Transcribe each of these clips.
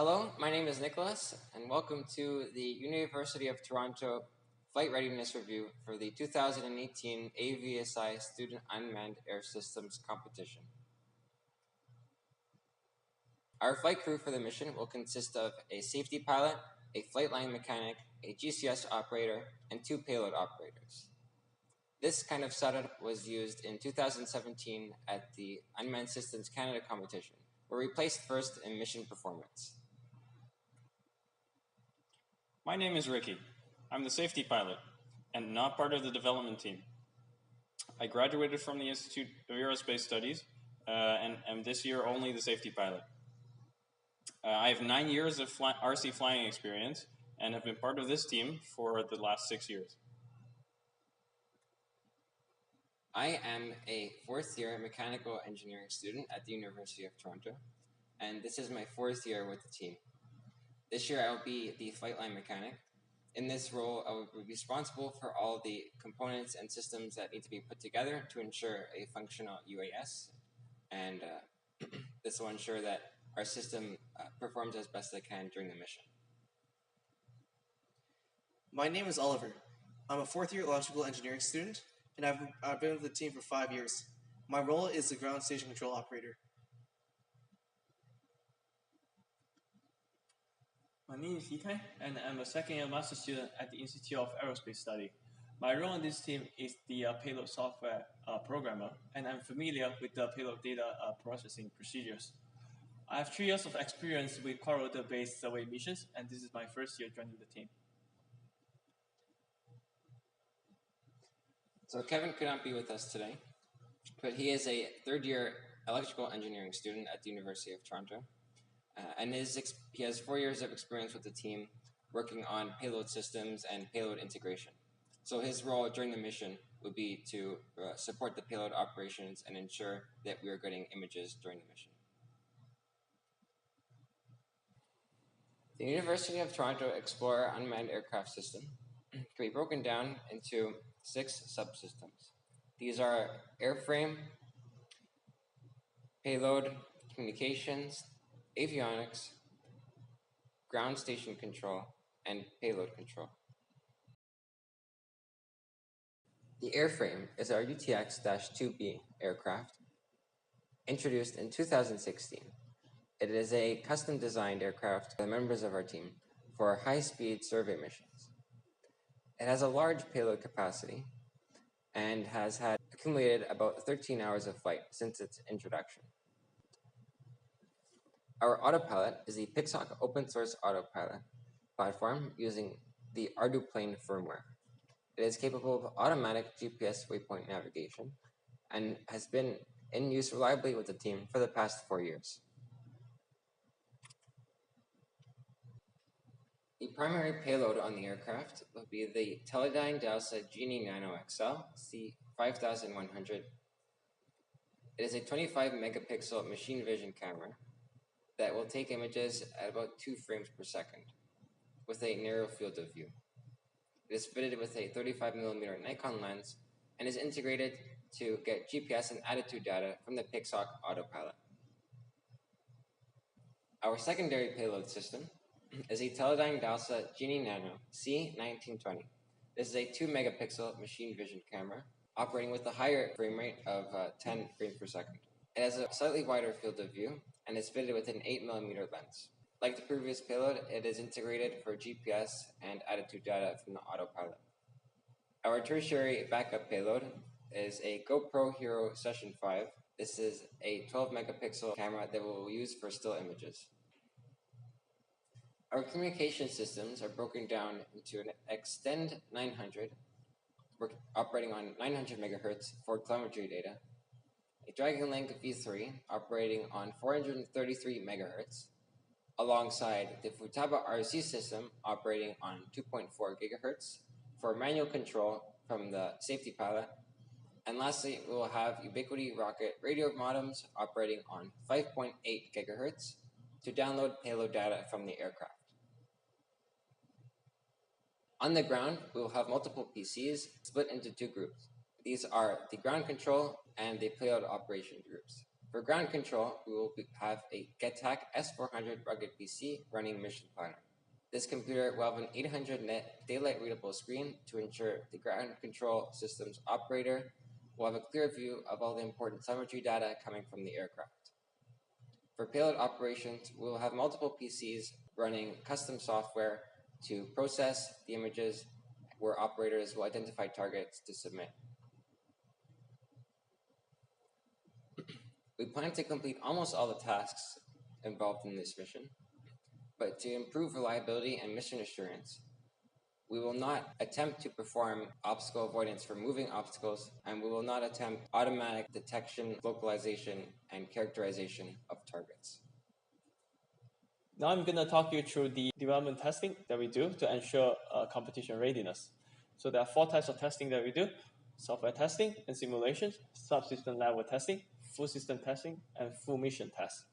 Hello, my name is Nicholas, and welcome to the University of Toronto Flight Readiness Review for the 2018 AVSI Student Unmanned Air Systems Competition. Our flight crew for the mission will consist of a safety pilot, a flight line mechanic, a GCS operator, and 2 payload operators. This kind of setup was used in 2017 at the Unmanned Systems Canada competition, where we placed first in mission performance. My name is Ricky. I'm the safety pilot and not part of the development team. I graduated from the Institute of Aerospace Studies and am this year only the safety pilot. I have 9 years of RC flying experience and have been part of this team for the last 6 years. I am a 4th year mechanical engineering student at the University of Toronto, and this is my 4th year with the team. This year I will be the flight line mechanic. In this role, I will be responsible for all the components and systems that need to be put together to ensure a functional UAS, and this will ensure that our system performs as best it can during the mission. My name is Oliver. I'm a 4th year electrical engineering student, and I've been with the team for 5 years. My role is the ground station control operator. My name is Itai, and I'm a second-year master student at the Institute of Aerospace Studies. My role in this team is the payload software programmer, and I'm familiar with the payload data processing procedures. I have 3 years of experience with quadrometer-based survey missions, and this is my first year joining the team. So Kevin could not be with us today, but he is a 3rd year electrical engineering student at the University of Toronto. And he has 4 years of experience with the team working on payload systems and payload integration. So his role during the mission would be to support the payload operations and ensure that we are getting images during the mission. The University of Toronto Explorer Unmanned Aircraft System can be broken down into 6 subsystems. These are airframe, payload, communications, avionics, ground station control, and payload control. The airframe is our UTX-2B aircraft, introduced in 2016. It is a custom-designed aircraft by the members of our team for high-speed survey missions. It has a large payload capacity and has had accumulated about 13 hours of flight since its introduction. Our autopilot is the Pixhawk open-source autopilot platform using the Arduplane firmware. It is capable of automatic GPS waypoint navigation and has been in use reliably with the team for the past 4 years. The primary payload on the aircraft will be the Teledyne DALSA Genie Nano XL C5100. It is a 25 megapixel machine vision camera that will take images at about 2 frames per second with a narrow field of view. It is fitted with a 35mm Nikon lens and is integrated to get GPS and attitude data from the Pixhawk autopilot. Our secondary payload system is a Teledyne DALSA Genie Nano C1920. This is a 2 megapixel machine vision camera operating with a higher frame rate of 10 frames per second. It has a slightly wider field of view and is fitted with an 8mm lens. Like the previous payload, it is integrated for GPS and attitude data from the autopilot. Our tertiary backup payload is a GoPro Hero Session 5. This is a 12 megapixel camera that we'll use for still images. Our communication systems are broken down into an Extend 900, operating on 900 megahertz for telemetry data, a Dragon Link V3 operating on 433 megahertz, alongside the Futaba RC system operating on 2.4 gigahertz for manual control from the safety pilot. And lastly, we will have Ubiquiti Rocket radio modems operating on 5.8 gigahertz to download payload data from the aircraft. On the ground, we will have multiple PCs split into 2 groups. These are the ground control and the payload operation groups. For ground control, we will have a GetTac S400 rugged PC running Mission Planner. This computer will have an 800 nit daylight readable screen to ensure the ground control system's operator will have a clear view of all the important telemetry data coming from the aircraft. For payload operations, we will have multiple PCs running custom software to process the images where operators will identify targets to submit. We plan to complete almost all the tasks involved in this mission, but to improve reliability and mission assurance, we will not attempt to perform obstacle avoidance for moving obstacles, and we will not attempt automatic detection, localization, and characterization of targets. Now I'm going to talk you through the development testing that we do to ensure competition readiness. So there are 4 types of testing that we do: software testing and simulations, subsystem level testing, full system testing, and full mission test.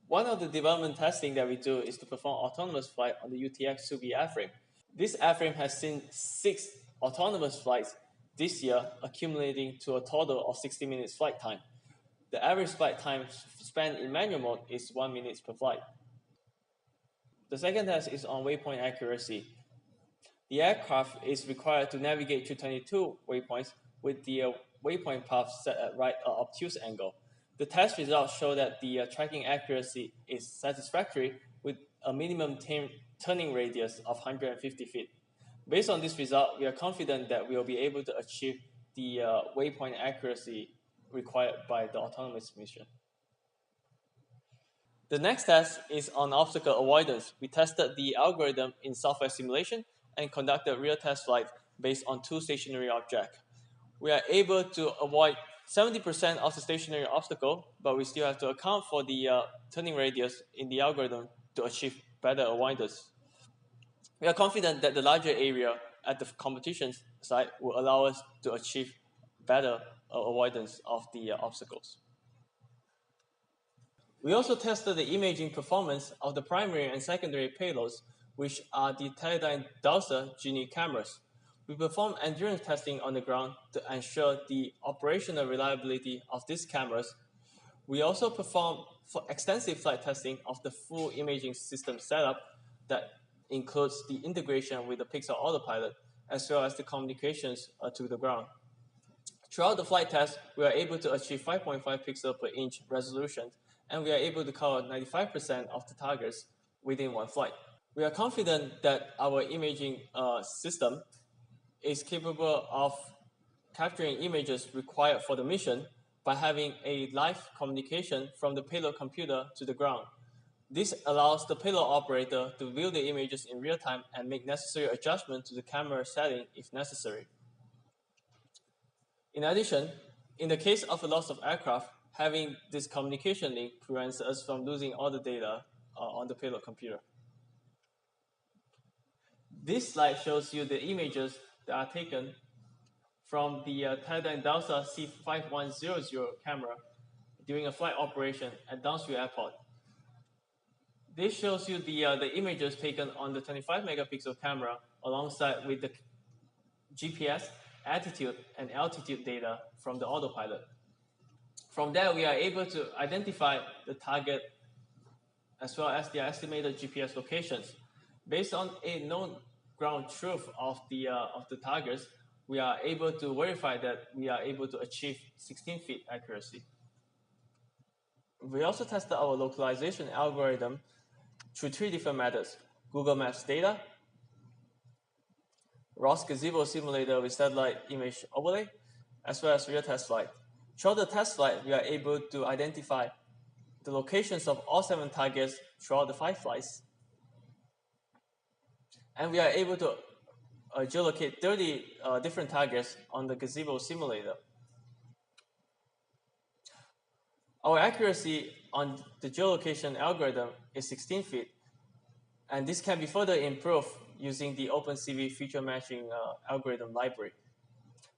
One of the development testing that we do is to perform autonomous flight on the UTX-2B airframe. This airframe has seen 6 autonomous flights this year, accumulating to a total of 60 minutes flight time. The average flight time spent in manual mode is 1 minute per flight. The second test is on waypoint accuracy. The aircraft is required to navigate to 22 waypoints with the waypoint path set at right or obtuse angle. The test results show that the tracking accuracy is satisfactory with a minimum turning radius of 150 feet. Based on this result, we are confident that we will be able to achieve the waypoint accuracy required by the autonomous mission. The next test is on obstacle avoidance. We tested the algorithm in software simulation and conducted real test flights based on 2 stationary objects. We are able to avoid 70% of the stationary obstacle, but we still have to account for the turning radius in the algorithm to achieve better avoidance. We are confident that the larger area at the competition site will allow us to achieve better avoidance of the obstacles. We also tested the imaging performance of the primary and secondary payloads, which are the Teledyne DALSA Genie cameras. We performed endurance testing on the ground to ensure the operational reliability of these cameras. We also performed extensive flight testing of the full imaging system setup that includes the integration with the Pixel Autopilot, as well as the communications to the ground. Throughout the flight test, we are able to achieve 5.5 pixel per inch resolution, and we are able to cover 95% of the targets within one flight. We are confident that our imaging system is capable of capturing images required for the mission by having a live communication from the payload computer to the ground. This allows the payload operator to view the images in real time and make necessary adjustments to the camera setting if necessary. In addition, in the case of a loss of aircraft, having this communication link prevents us from losing all the data on the payload computer. This slide shows you the images that are taken from the Teledyne DALSA C5100 camera during a flight operation at Downsview Airport. This shows you the images taken on the 25 megapixel camera alongside with the GPS, attitude, and altitude data from the autopilot. From there, we are able to identify the target as well as their estimated GPS locations. Based on a known ground truth of the targets, we are able to verify that we are able to achieve 16 feet accuracy. We also tested our localization algorithm through 3 different methods: Google Maps data, ROS Gazebo simulator with satellite image overlay, as well as real test flight. Throughout the test flight, we are able to identify the locations of all 7 targets throughout the 5 flights. And we are able to geolocate 30 different targets on the Gazebo simulator. Our accuracy on the geolocation algorithm is 16 feet, and this can be further improved using the OpenCV feature matching algorithm library.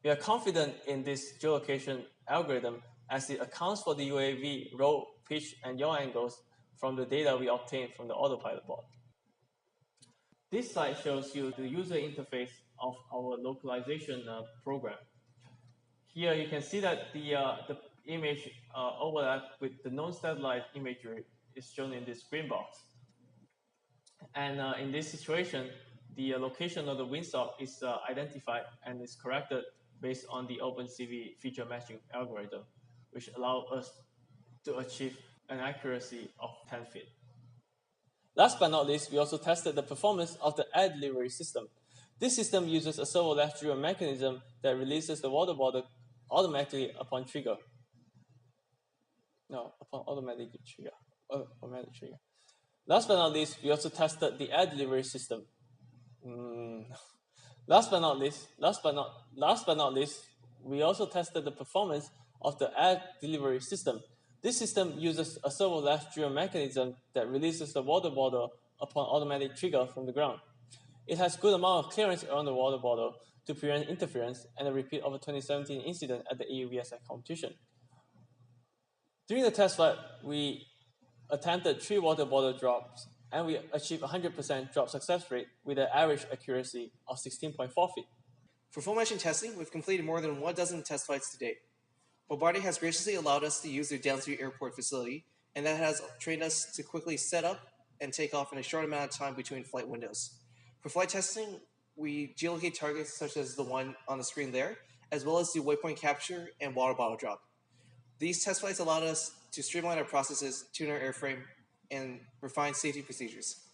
We are confident in this geolocation algorithm as it accounts for the UAV roll, pitch, and yaw angles from the data we obtained from the autopilot board. This slide shows you the user interface of our localization program. Here you can see that the image overlap with the non-satellite imagery is shown in this green box. And in this situation, the location of the windsock is identified and is corrected based on the OpenCV feature matching algorithm, which allows us to achieve an accuracy of 10 feet. Last but not least, we also tested the performance of the air delivery system. This system uses a servo left-driven mechanism that releases the water bottle automatically upon trigger. No, upon automatic trigger. Automatic trigger. Last but not least, we also tested the air delivery system. Last but not least, we also tested the performance of the air delivery system. This system uses a servo left-driven mechanism that releases the water bottle upon automatic trigger from the ground. It has good amount of clearance around the water bottle to prevent interference and a repeat of a 2017 incident at the AUVSI competition. During the test flight, we attempted 3 water bottle drops and we achieved 100% drop success rate with an average accuracy of 16.4 feet. For full matching testing, we've completed more than 12 test flights to date. Bombardier has graciously allowed us to use their downstream airport facility, and that has trained us to quickly set up and take off in a short amount of time between flight windows. For flight testing, we geolocate targets such as the one on the screen there, as well as do waypoint capture and water bottle drop. These test flights allowed us to streamline our processes, tune our airframe, and refine safety procedures.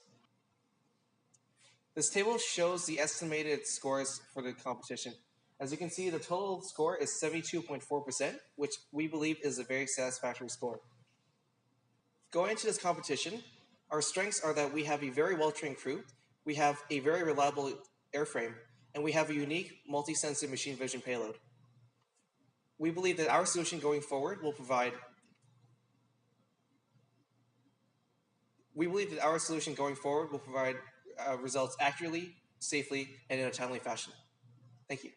This table shows the estimated scores for the competition. As you can see, the total score is 72.4%, which we believe is a very satisfactory score. Going into this competition, our strengths are that we have a very well-trained crew, we have a very reliable airframe, and we have a unique multi-sensor machine vision payload. We believe that our solution going forward will provide results accurately, safely, and in a timely fashion. Thank you.